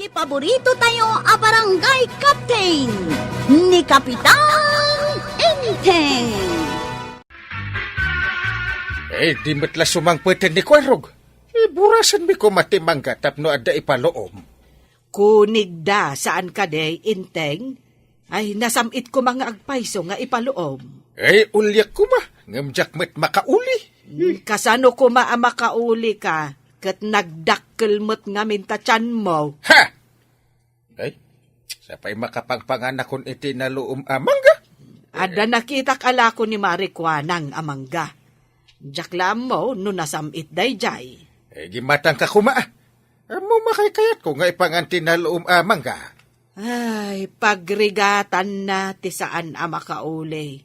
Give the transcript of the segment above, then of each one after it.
Ti paborito tayo a barangay captain ni Kapitan Enteng. Di matla sumangpwede ni Kwarog. Burasan mi ko matimangga tapno ada ipaloom. Kunig da saan ka day, Inteng? Ay, nasamit ko mga agpayso nga ipaluom. Ulyak ko ma. Ngamjak met makauli. Kasano ko makauli ka, kat nagdakkel mo't nga mintatyan mo. Ha! Sapay makapangpangan akon iti na luom amangga. Ada nakita kala ko ni Marikwanang amangga. Jaklam mo, no nasamit day jay. Gimatang ka kuma. Amo makaykayat ko nga ipanganti na luom amangga. Ay, pagrigatan na ti saan makauli.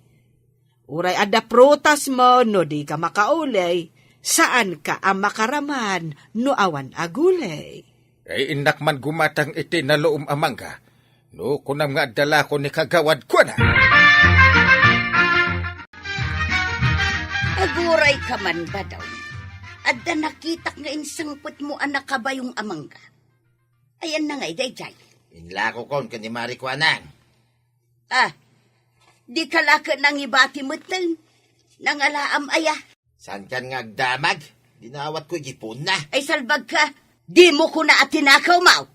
Uray ada prutas mo, no di ka makauli. Saan ka makaraman, no awan agulay. Inak man gumatang iti na luom amangga. No, kunam nga dala ko ni kagawad ko na. Aguray ka man ba daw? Adda nakitak nga insangpot mo anak ka ba yung amangga? Ayan na nga, Dayjay. Inlako kon ka ni Marikwanang. Di kalaka nang ibati mutel. Nangalaam aya. San kan nga agdamag? Dinawat ko gipon na. Ay salbag ka. Di mo ko na atinakaw, Mau.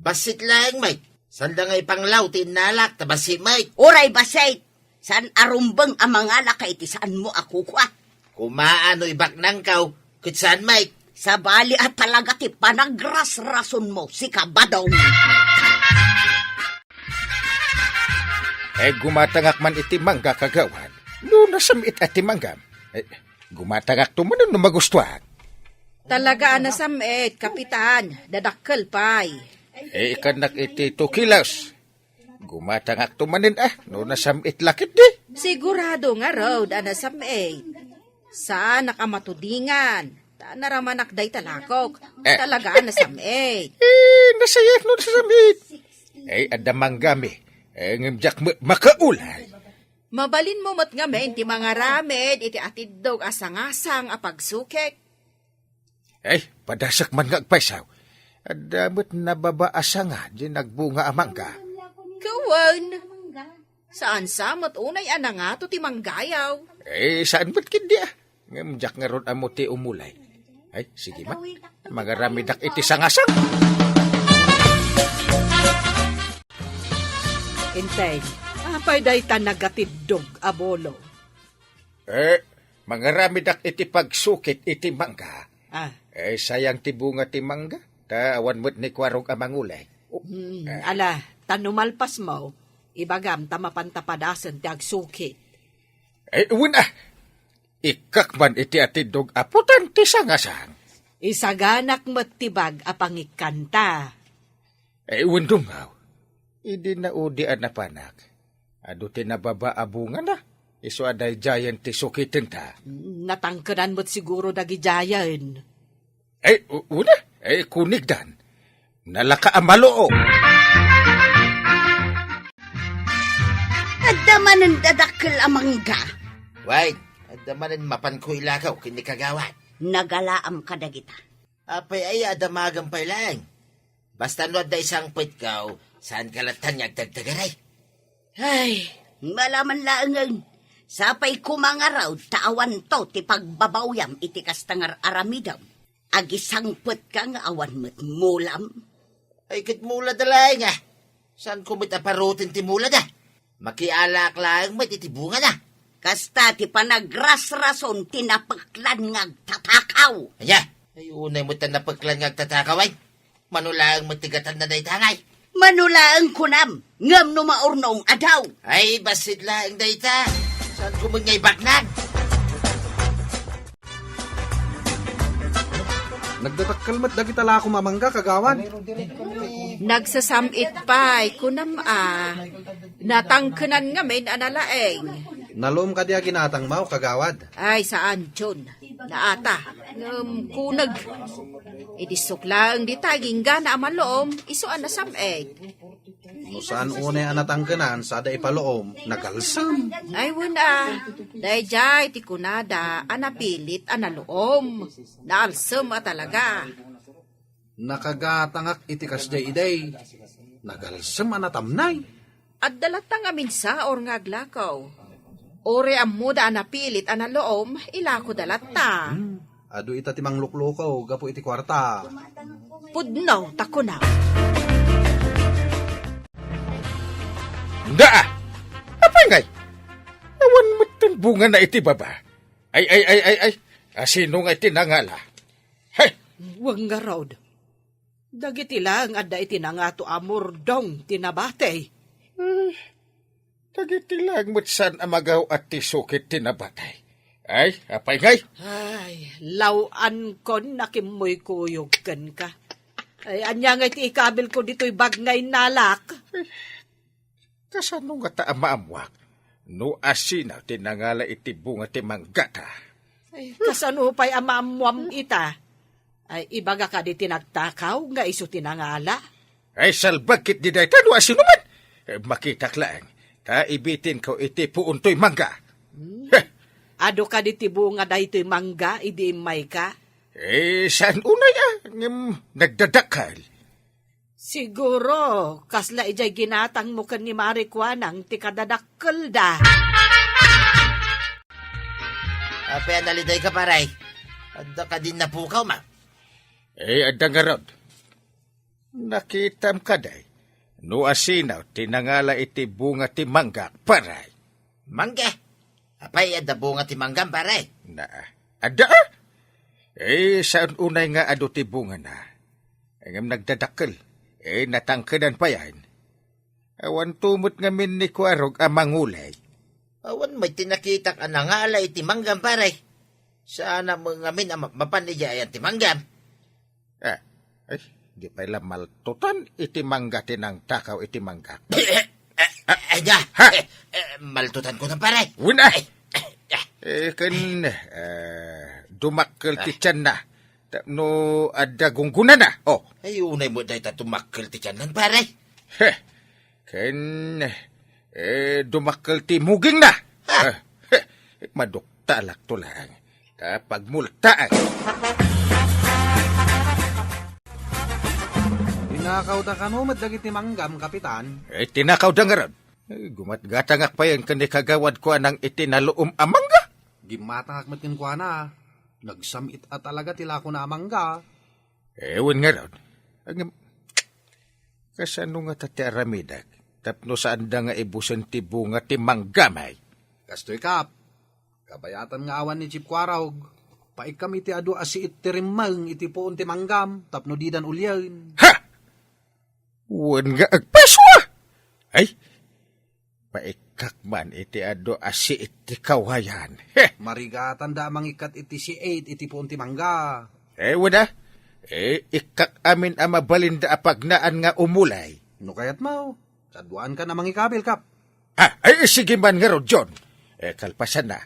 Basit lang, mate. Sanda nga ipanglaw, tinalak, tabasi, mate. Uray basay. San arumbang ang mga lakay ti saan mo ako kwa? Kumaano ibaknang kaw, kutsan, mate. Sa bali at talaga ti panagras-rason mo si Kabadong. Gumatangak man iti mangga kagawad. No, nasamit ati manggam. Gumatangak to man no magustuhan. Talaga nasamit, Kapitan. Dadakkel pay. Ikanak iti 2 kilos. Gumatangak to manin no nasamit lakit di. Sigurado nga raw, nasamit. Saan nakamatudingan? Naramanak day talakok. Talaga nasamit. Nasayak no nasamit. Ada manggami. Ngimjak makaulay. Mabalin mo mat nga men, ti mga ramed, iti atidog asang-asang apagsukek. Padasak man nga agpaysaw. Adamot na babaasa nga, di nagbunga amangga. Kawan, saan sa mat unay ana nga to ti manggayaw? Saan ba't kindi Ngimjak nga ron amo ti umulay. Sige man, mga ramidak iti sangasang. Intay, apay day ta nagatidog abolo. Mga ramidak iti pagsukit iti mangga. Sayang ti bunga ti mangga. Awan mo't ni Kwarog amangulay. Ala, tanumalpas mo, ibagam tamapantapadasan ti agsukit. Una, ikakman iti atidog aputan ti sangasang. Isaganak matibag apangikanta. Wendungaw, idi na udi anapanak. Ado ti nababaabungan na. Iso aday giant ti sukitin ta. Natangkanan mo't siguro dagi giant. Una, kunigdan. Nalaka amaloo. Adda manan dadakkel amangga. Wait, adamanan mapan ko ilakaw, kini kagawad. Nagalaam ka dagita. Apay ay adamagang pay lang. Basta no da isang pit kaw, saan kalatan niya agdagdagaray? Ay, malaman laangan. Sapay kumangaraw, taawan to ti pagbabawyam iti kastangar aramidam. Agisangpot ka nga awan mo't mulam. Ay kit mula dalay nga. Saan kumit aparutin ti mula da? Makialak lang may titibunga na. Kasta ti panagras-rason tinapaklan nga agtatakaw. Anya, ay unay mo tan napaglan nga agtatakaway. Manulang matigatan na day tangay. Manulaang kunam, ngam no maurnong adaw. Ay, basit lang dayta. Saan kumit ngay baknag? Nagdatakkalmat dagi tala ako mamangga kagawan. Nagsasamit pay, kunam natangkanan nga men analaeng. Nalom ka diya ginatang mau kagawad. Ay, saan, John? Naata. Kunag. Idisok lang di taging gana amalom, isuan na sameg. O saan unay anatangkanan sa da ipaloom, nagalsam. Ay, wala. Dahil jay, ti kunada, anapilit, analoom. Naalsam talaga. Nakagatangak iti kasday iday. Nagalsam anatamnay. At dalatang amin sa or nga aglakaw. Ore ang muda anapilit analoom, ilako dalata. Ado ita timang luklukaw, gapo iti kwarta. Pudnaw, takunaw. Da! Apay ngay? Awan mo't ang bunga na iti baba. Ay. Sino nga iti nangala? Hay! Huwag nga raw. Dagiti lang adda iti nangato amurdong tinabatay. Dagiti lang mo't san amagaw at tisukit tinabatay. Ay, apay ngay? Ay, lawan ko nakimoy kuyog ka. Ay, anya nga iti ikabil ko dito'y bagnay nalak. Kasano nga ta amaamwak? No asina tinangala iti bunga ti manggata. Ay, kasano pa'y amamuam ita? Ay, ibaga ka di tinagtakaw nga iso tinangala. Ay, salbagkit di dahi tano asino man. Makitak lang, ta ibitin ko iti puuntoy mangga. Heh, Ado ka di tibunga dahito'y mangga, idi imay ka. saan unay nagdadakal? Siguro, kasla ijay ginatang mo kan ni Marikwanang ti kadadakkel da. Apay analiday ka paray. Adda ka din napukaw ma. Adda nga rod. Nakitam ka day. No asinaw, tinangala iti bunga ti mangga, paray. Mangga. Apay adda bunga ti manggam paray. Na, adda? Saan unay nga ado ti bunga na? Ngam nagdadakkel. Natangkedan pa yan. Awan tumot ngamin ni Kuarog amangulay. Awan may tinakitak anangala iti manggam paray. Sana mga min mapanijayan ti manggam. Ay, di pala maltutan iti mangga tinang takaw iti mangga. Aja, maltutan ko ng paray. Wina! Dumakkel ti tiyan na. No, adda gunggunan na. Oh, Ay, unay mo dahi tumakkel ti tiyanan paray. dumakkel ti muging na. Maduktalak to lang. Kapag multaan. Tinakaw da kano madagiti manggam, kapitan. Tinakaw da nga ron. Gumatgatangak pa yan kani kagawad ko anang itinaloom amangga. Gimatangak matin kwa na. Nagsamit at talaga tila ko na amangga. Ewan nga ron. Kasano nga tati aramidak? Tapno saan da nga ibusan ti bunga ti manggamay? Kastoy kap. Kabayatan nga awan ni Chip Quarawg. Paik kami ti adu asi itirimang iti poon ti manggam. Tapno didan ulyan. Ha! Wan nga agpaswa! Ay, paikak man iti ado asi iti kawayan. Marigatan da mangikat iti si 8 iti poon ti mangga. Wala. Ikak amin ama balinda apagnaan nga umulay. No kayat mo. Kaduan ka na mangikabil kap. Ay, sige man nga ron, John. Kalpasan na.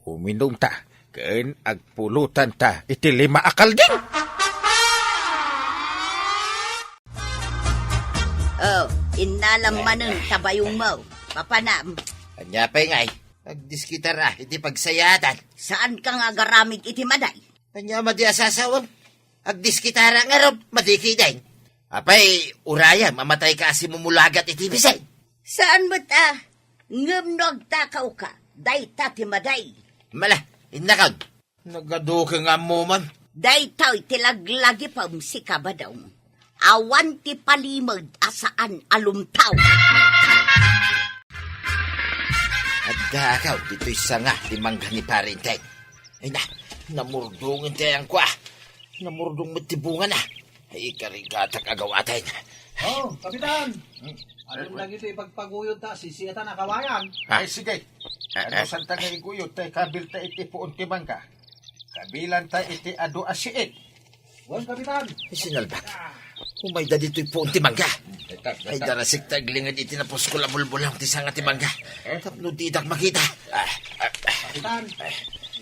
Uminom ta. Ken agpulutan ta iti 5 akalding. Oh, inalam manang tabayong mo. Papanam, Anya pa'y ngay. Agdiskitara iti pagsayatan. saan ka nga garamid iti maday? Anya madi asasawam. Agdiskitara nga rob, madikiday. Apay, uraya, mamatay ka asi mumulagat iti bisay. Saan mo't ngamnog takaw ka? Day tati maday. Mala, inakaw. Nagaduka nga mo man. Day tao tilaglagi pa si kabadaw. Awan ti palimod asaan alumtaw. At dakaw, dito'y sanga, timangga ni parintay. Ay na, namurdungin tayang kwa. Namurdong matibungan na. Ay, karigatak agawatay na. Oh, kapitan. Anong lagi ito ipagpaguyod ta, sisiyatan na kawayan. Ay, sige. Ano san ta nga iguyot tay kabil ta iti puon ti mangga. Kabilan ta iti ado asiit. Wan, kapitan. Ay, sinalbak. Umay da dito'y puon timangga. Ay, darasik taglingad iti na puskula bulbulang ti sanga timangga. Tapno didak makita. Kapitan,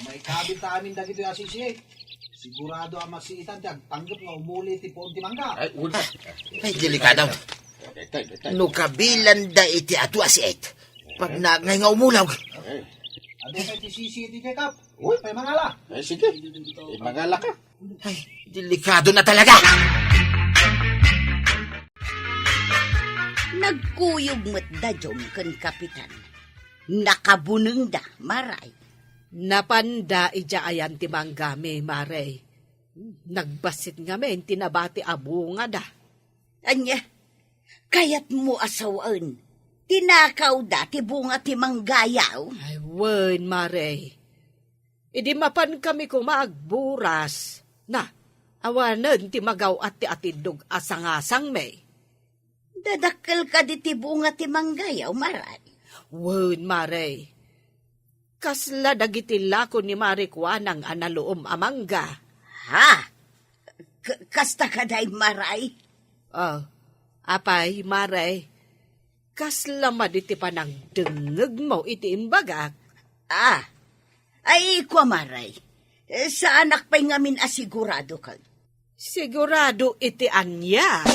may kabil ta amin dagito yung asisiyay. Sigurado ang masiitan tiyag, tanggap nga umuli ti poon ti mangga. Ay, delikadaw. No kabilan da iti ato asiit. Pag nagay nga umulaw. Ano kay ti sisi ti kay kap? Uy, pa'y mangala. Ay, sige. Mangala ka. Ay, delikado na talaga. Nagkuyog mo't dadyom kan kapitan. Nakabuneng da, maray. Napanda ija ayan ti manggami, Maray. Nagbasit nga men, tinabati abunga da. Anya, kayat mo asawaan. Tinakaw da, ti bunga ti manggayaw. Ay, wen, Maray. Idi mapan kami kumagburas. Na, awanan ti magaw at ti atidog asang-asang may. Dadakkel ka di ti bunga ti manggayaw, maray. Wen, Maray. Kasla dagiti lako ni Marikwanang analoom amangga. Ha? Kasta ka day, maray? Oh, apay, Maray. Kasla maditi pa nang dengeg mo iti imbagak. Ah, ay kwa maray. Sa anak pa'y ngamin asigurado ka. Sigurado iti anya.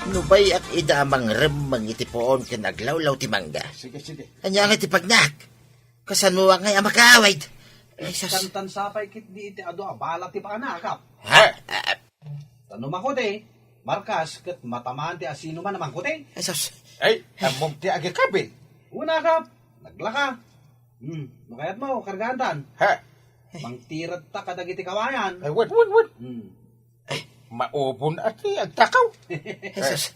Nubay at idamang remang itipoon ka naglawlaw ti mangga. Sige, sige. Anya nga ti pagnak. Kasanuwa nga amakawid. Ay, sus. Kantan sapay kit di iti adu abala ti pakanakap. Ha? Tanong ako di, markas kat matamaan ti asino man naman ko di. Ay, sus. Ay, amom ti agi kabil. Una kap, naglaka. Makayat mo, kargantan. Ha? Mangtirat ta kadagiti kawayan. Ay, wad. Hmm. Maubon at agtakaw. Ay, sus.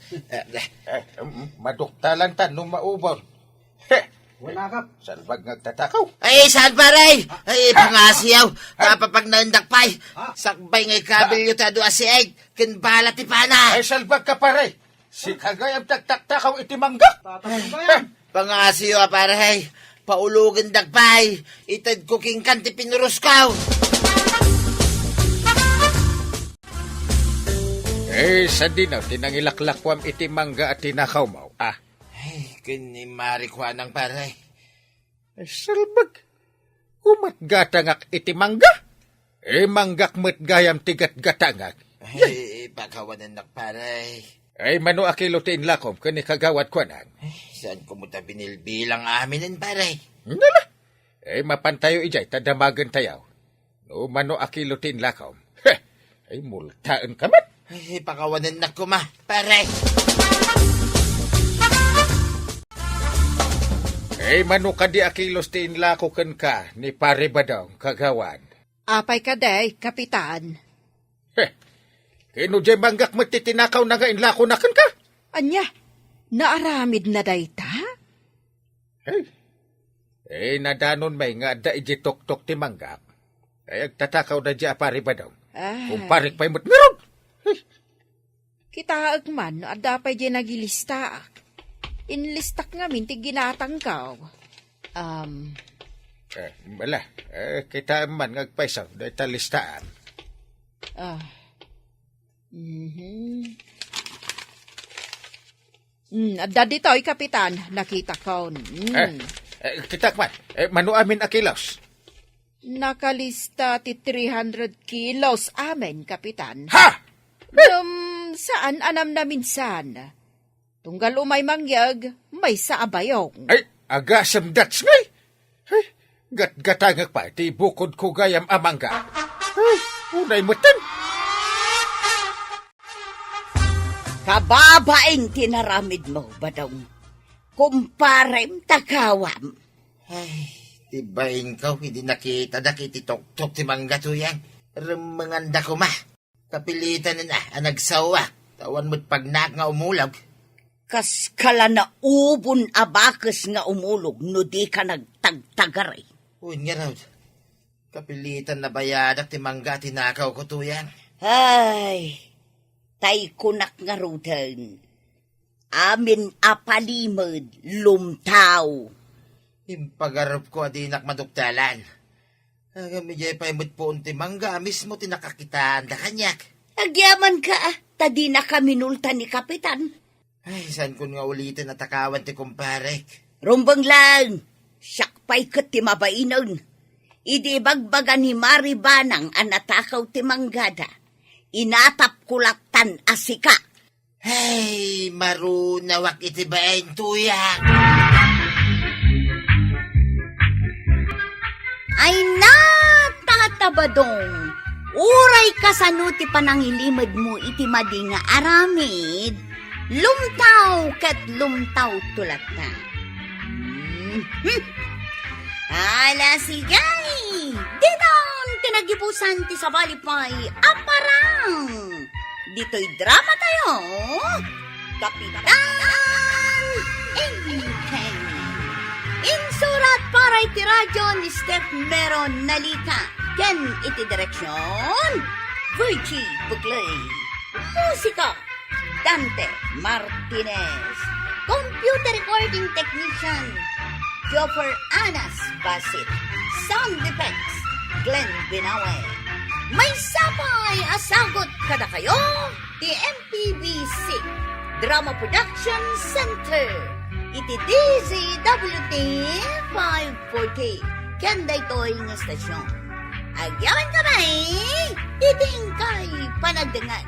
Maduktalan tan nung maubon. He, Una kap. salbag nagtatakaw. Ay, saan paray? Ay, pangasiyaw. Kapapag naundakpay. Sakbay ngay kabilyo ta doa si Egg. Kinbala ti pana. Ay, salbag ka pare. Si kagayam tagtakaw iti mangga. Tatanong ba yan? Pangasiyaw paray. Paulugan dakpay. Itad ko kingkan ti pinuruskaw. Eh, sa dinaw, tinangilaklakwam iti mangga at tinakaw mo. Ah, Ay, kini Marikwanang paray. ay salbag. Umatgatangak iti mangga. Eh, manggak matgayam tigat-gatangak. Ay, pakawanan nakparay. Ay, mano akilo tin lakom, kani kagawad ko nang. Ay, saan ko mo ta binilbilang aminin paray? Nala. Eh, mapantayo ijay, tadamagan tayaw. No, mano akilo tin lakom. Heh, ay multaan kamat. Ay, pakawanan na ko ma, paray. Eh, mano ka di akilos tin lako kan ka, ni pare badong kagawad. Apay ka day, kapitan. Heh, kino jay manggak matitinakaw na nga inlako na kan ka. Anya, naaramid na day ta? Hey. Eh, nadanon may nga da ijitok-tok ti manggak. Ay, agtatakaw na di pare badong. Kung parik pa'y matmirog. Kitaag man, adapay di nagilista. Inlistak nga min, ti ginatangkaw. Wala. Kita man ngagpaisaw, dahil talistaan. Adda dito'y kapitan, nakita ko. Kita man, manu amin akilaos. Nakalista ti 300 kilos amen, kapitan. Ha! Saan anam na minsan? Tunggal umay mangyag, may sa abayong. Ay, agasam dats ngay. Ay, gat-gatangak pa, ti bukod ko gayam amangga. Ay, unay mutin. Kababaeng tinaramid mo, badong. Kumparem takawam. Ay, tibayin ka, hindi nakita dakiti tok-tok ti mangga tuyang. Remanganda ko ma. Kapilitan na anagsawa. Tawan mo't pagnak nga umulog. Kas kala na ubon abakas nga umulog, no di ka nagtagtagaray. Uy, nga raw. Kapilitan na bayadak ti mangga tinakaw ko tuyang. Ay, tay kunak nga rutan. Amin apalimod, lumtaw. Impagarap ko adinak maduktalan. Agamijay pa imot po unti mangga, mismo tinakakitaan da kanyak. Agyaman ka tadi na kami nulta ni kapitan. Ay, saan ko nga ulitin at takawan ti kumparek? Rumbang lang, sakpay kat ti mabainon. Idi bagbaga ni Maribanang anatakaw ti manggada. Inatap kulaktan asika. Hey, marunawak iti baen tuyang. Ay na, tatabadong. Uray kasano ti panangilimod mo iti madi nga aramid, lumtaw ket lumtaw tulat na. Ala sigay, dinon tinagipusan ti sabalipay aparang. Dito'y drama tayo, Kapitan Engkeng. Insurat para iti radyo ni Steph Meron Nalika. Ken iti direksyon, Virgie Bugley. Musika, Dante Martinez. Computer recording technician, Joffer Anas Basit. Sound effects, Glenn Binawe. May sapay asagot kada kayo, the MPBC Drama Production Center. Iti DZWT 540. Kanda ito'y nga stasyon. Agyawan kamay, iting kay panagdangan.